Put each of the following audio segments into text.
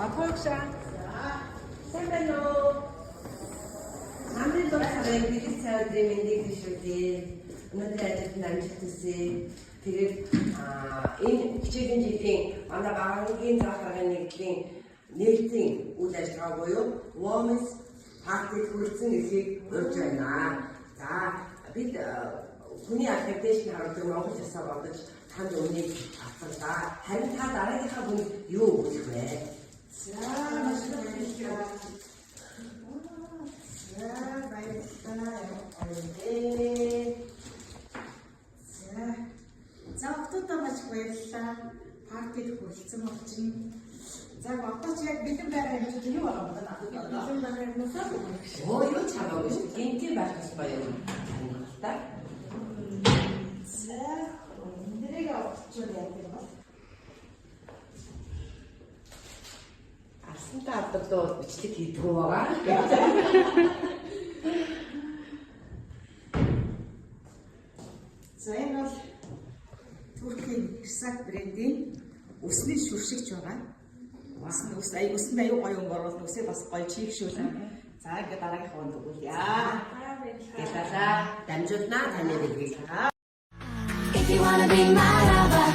Атгойгшаа. Сайн байна уу? Намрын дурсараа бидний цаавд мэндийг дэвшүүлээ. Өнөөдөр ажилд амжилт хүсье. Тэгээд энэ хичээлийн жилийн манай багийн захиргааны нэгдлийн нээлтийн үйл ажиллагаа буюу Women's Party хүрсэн эсийг урьж байна. За бид хүний академик харуулдаг Монгол ёсоо бодож танд үнийг авцалаа. Харин та дараагийнхаа бүнд юу өгөх вэ? За маш их баярлалаа. За баярлалаа. За октодоо маш баярлалаа. Партид хүрэлцэн болчихно. За одоо ч яг бэлэн байраа хэмжиж юу байгаа юм бэ? Бэлэн байраа нусаад өгөх шиг. Оо юу чамаагүй шүү. Гинти байх ёстой юм. Та. За эндрэгээ очихвол яг юм бол. Асан та авдагдоо бичлэг хийдэг байгаа. За энэ бол Туркийн Ирсак брендийн өсний шүршигч байгаа. Үсэнд аюу гоё юм боруулна. Үсээ бас гоё чийгшүүлнэ. За ингээд дараагийн хонд өгүүлье. Ялала дамжуулнаа таны хэлгийг. If you wanna be my lover,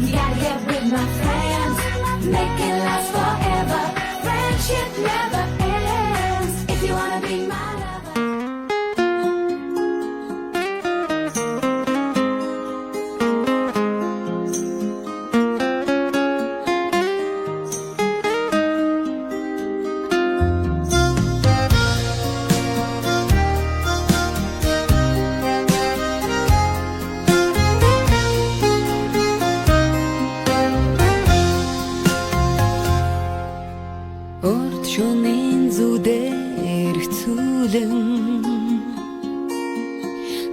you gotta get with my friends. Make it last forever. Friendship never ends. If you wanna be my lover.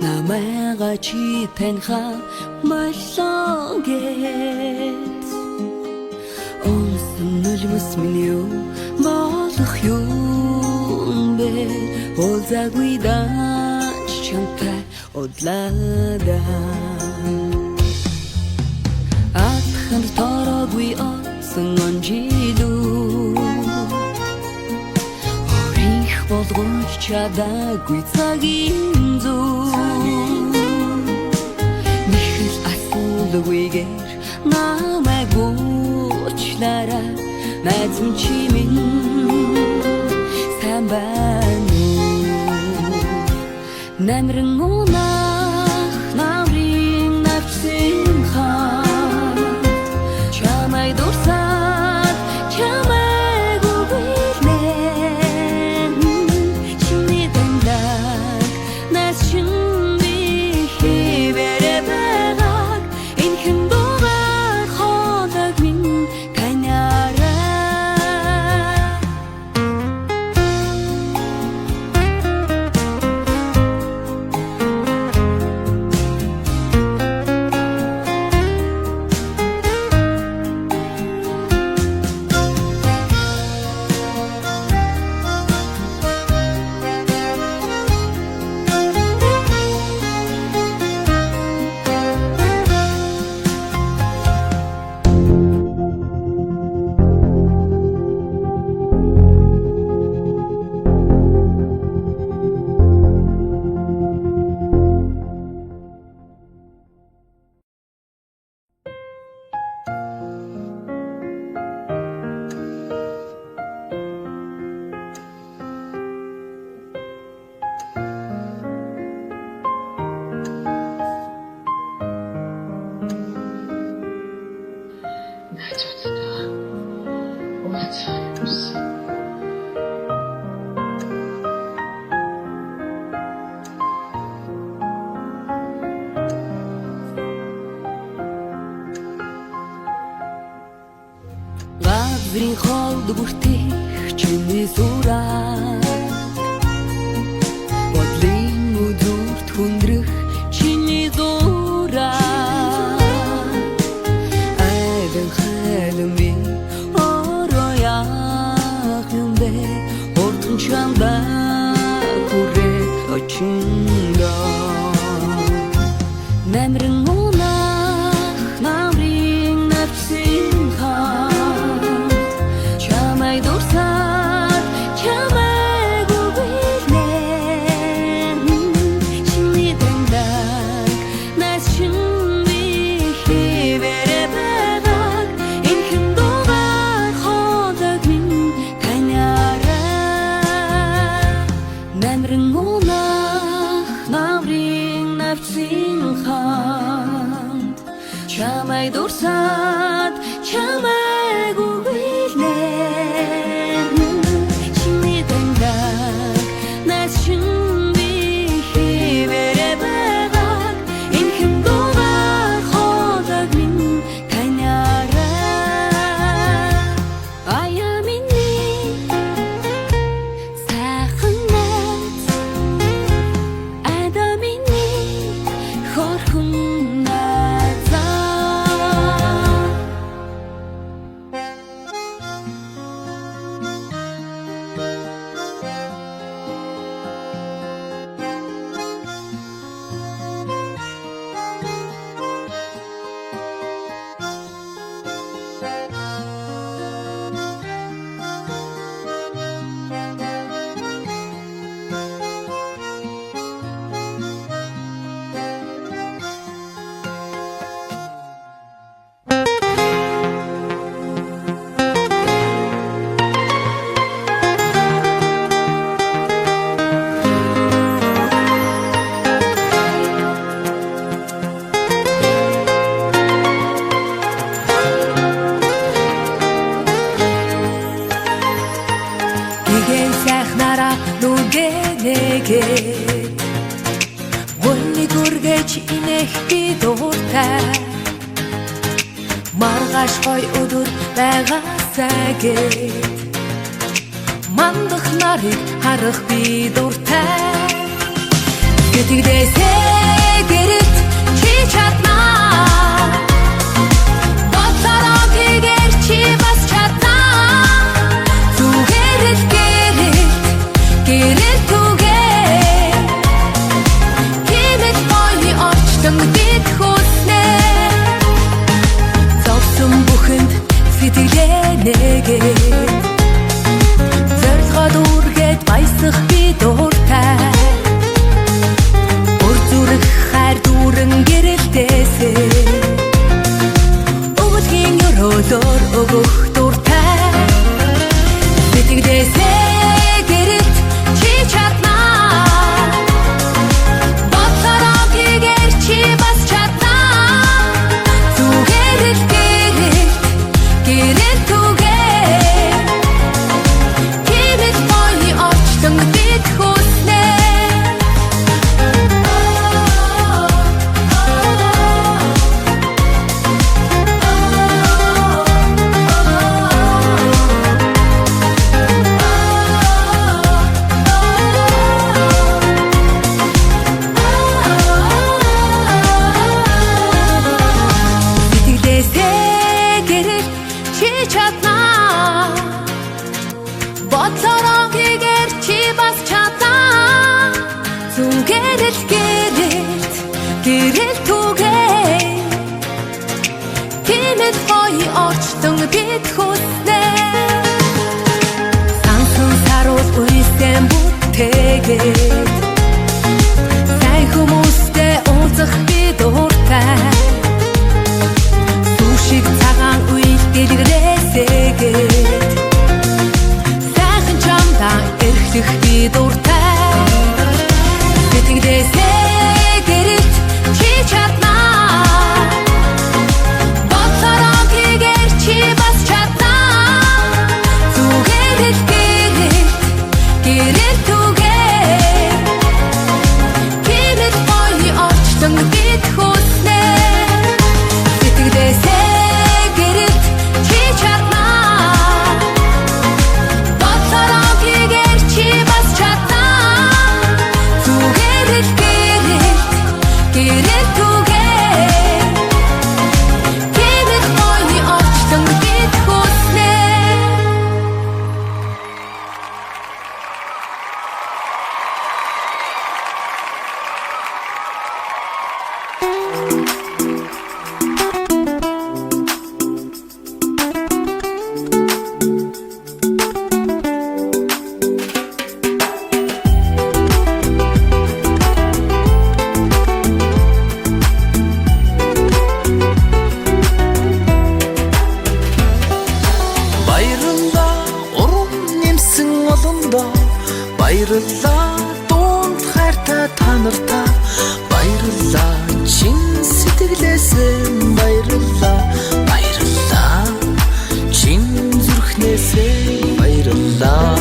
Намайга чи таньха маллонгет онсон нулимс минь юу болох юм бэ олзаггүй дач чамтай одлада атхан тороггүй онсон онжилүү орих болгож чадаагүй цагийн зүү Луигээр намайг уучлаарай найзан чи минь сайн байна уу намрын унах намрын навчин хаа чамай дурсаад чамайг үгүйлнэ чиний дандаг нас чин Газрын хоолд бүртгэх чиний сураа бодлын өдөрт хүндрэх чиний зураа айдан хайдан би орояах юм бэ ордон чамда хүрээ очиндоо намрын унах намрын навчин хаа Igen сайхнараа нүгэнэгээд Гүнний гүргэж инэх би дуртай Маргааш гой өдөр байгаасаа гээд Мандах нарыг харах би дуртай Сэтгэлээсээ гэрэлт чи чаднаа Бодлороо хийгээр чи бас чаднаа Зүгээр л гэрэлт түгээ Хэмэт гоё орчтон бид хүснэ Зовсон бүхэнд сэтгэлээ нэгээд Зорилгоо дүүргээд баясах би дуртай Зүрх хайр дүүрэн гэрэлтээсээ Өвөлгийн өрөөлөөр өгөх дуртай Сэтгэлээсээ гэрэлт чи чаднаа Бодлороо хийгээр чи бас чаднаа Зүгээр л гэрэлт түгээ Хэмэт гоё орчтон бид хүснэ Бодлороо хийгээр чи бас чаднаа Зүгээр л гэрэлт түгээ Хэмэт гоё орчтон бид хүснэ Сансан саруул үйсэн бүтээгээд Сайн хүмүүстэй уулзах би дуртай Сүшиг цагаан үйл дэлгэрээсээгээд Эрхлэх би дуртай Сэтгэлээсээ гэрэлт чи чаднаа Бодлороо хийгээр чи бас чаднаа Зүгээр л гэрэлт түгээ Хэмэт гоё орчтон бид хүснэ Сэтгэлээсээ гэрэлт чи чаднаа Бодлороо хийгээр чи бас чаднаа Зүгээр л гэрэлт түгээ Хэмэт гоё орчтон бид хүснэ Баярлалаа урам нэмсэн олондоо Баярлалаа дунд хайртай та нартаа Баярлалаа чин сэтгэлээсээ Баярлалаа баярлалаа чин зүрхнээсээ Баярлалаа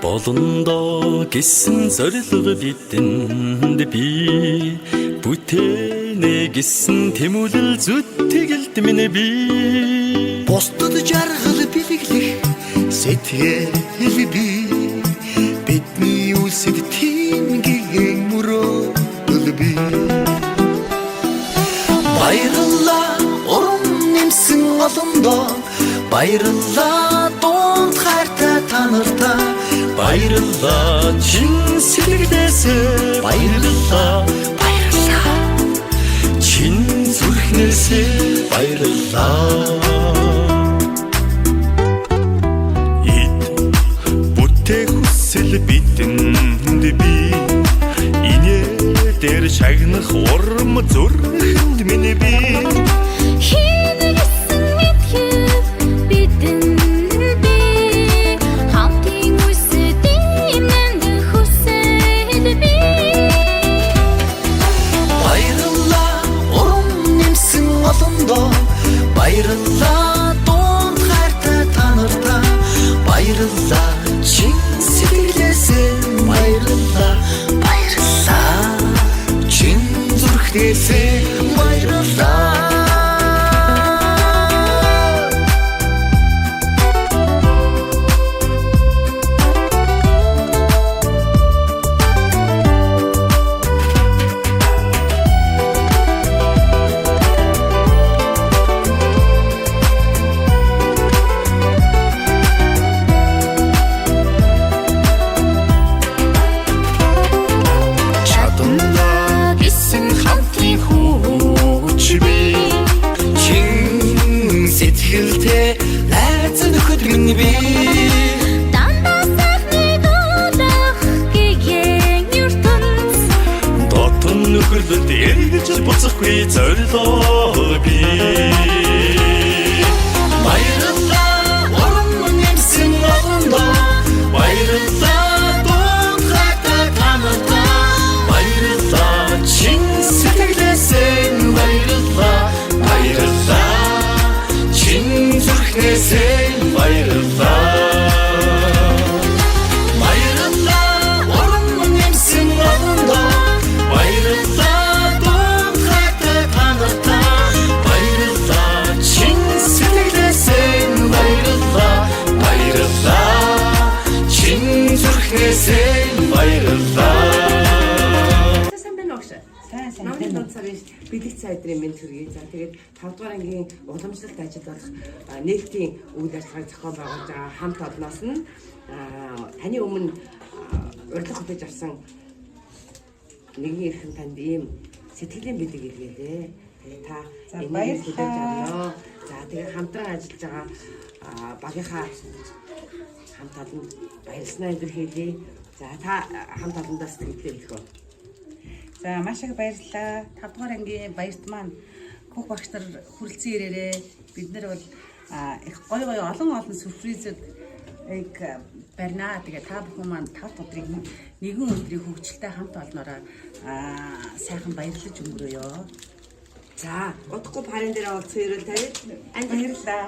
Болондоо гэсэн зорилго бидэнд бий Бүтээнэ гэсэн тэмүүлэл зүтгэлд минь бий Бусдад жаргал бэлэглэх сэтгэл бий Бидний үлсэд тийм гэгэн мөрөөдөл бий Баярлалаа урам нэмсэн олондоо Баярлалаа дунд хайртай та нартаа Баярлалаа чин сэтгэлээсээ Баярлалаа чин зүрхнээсээ баярлалаа Бүтэх хүсэл бидэнд бий Инээ дээр шагнах урам зүрхэнд минь бий Хинэгсэн мэдхэд бидэнд бий Хамтын үсэд имэнд хүсэл бий Баярлалаа урам нэмсэн олондоо Баярлалаа миний би дандаа сайхныг олох гэгэн ертөнц дотн нөхөрлөлд эргэж буцахгүй зорилоо би баярлалаа урам нэмсэн олондоо баярлалаа дуухайтай танартаа баярлалаа чин сэтгэлээсээ баярлалаа баярлалаа чин зүрхнээсээ баярлалаа баярлалаа урам нэмсэн олондоо баярлалаа дуухайтай танартаа баярлалаа чин сэтгэлээсээ баярлалаа баярлалаа чин зүрхнээсээ баярлалаа сайн байна уу? Сайн Намын дундсарын бэлэг цай өдрийн мэнд төргий. За тэгээд 5 дугаар ангийн уламжлалт ажил болох нийтийн үйл ажиллагааг зохион байгуулж байгаа хамт олноос нь таны өмнө урилга хөтөж авсан нэгэн эрхэм танд ийм сэтгэлийн бэлэг илгээлээ. Тэгээд та энийг хөтөж авнаа. За тэгээд хамтран ажиллаж байгаа багийнхаа хамт олон баярлалаа илэрхийлье. За та хамт олондоо сэтгэлдээ хэлэх үү? За маш их баярлалаа. 5 дугаар ангийн баярт маань Кух багш нар хүрэлцэн ирээрээ бид нар бол их гоё олон сюрпризүүд барина. Тэгээ та бүхэн маань 5 өдрийг нэгэн өдрийн хөвгчлөлтэй хамт олноороо сайхан баярлаж өнгөрөөё. За, удахгүй парын дээр олцсон ирэл тавья. Баярлалаа.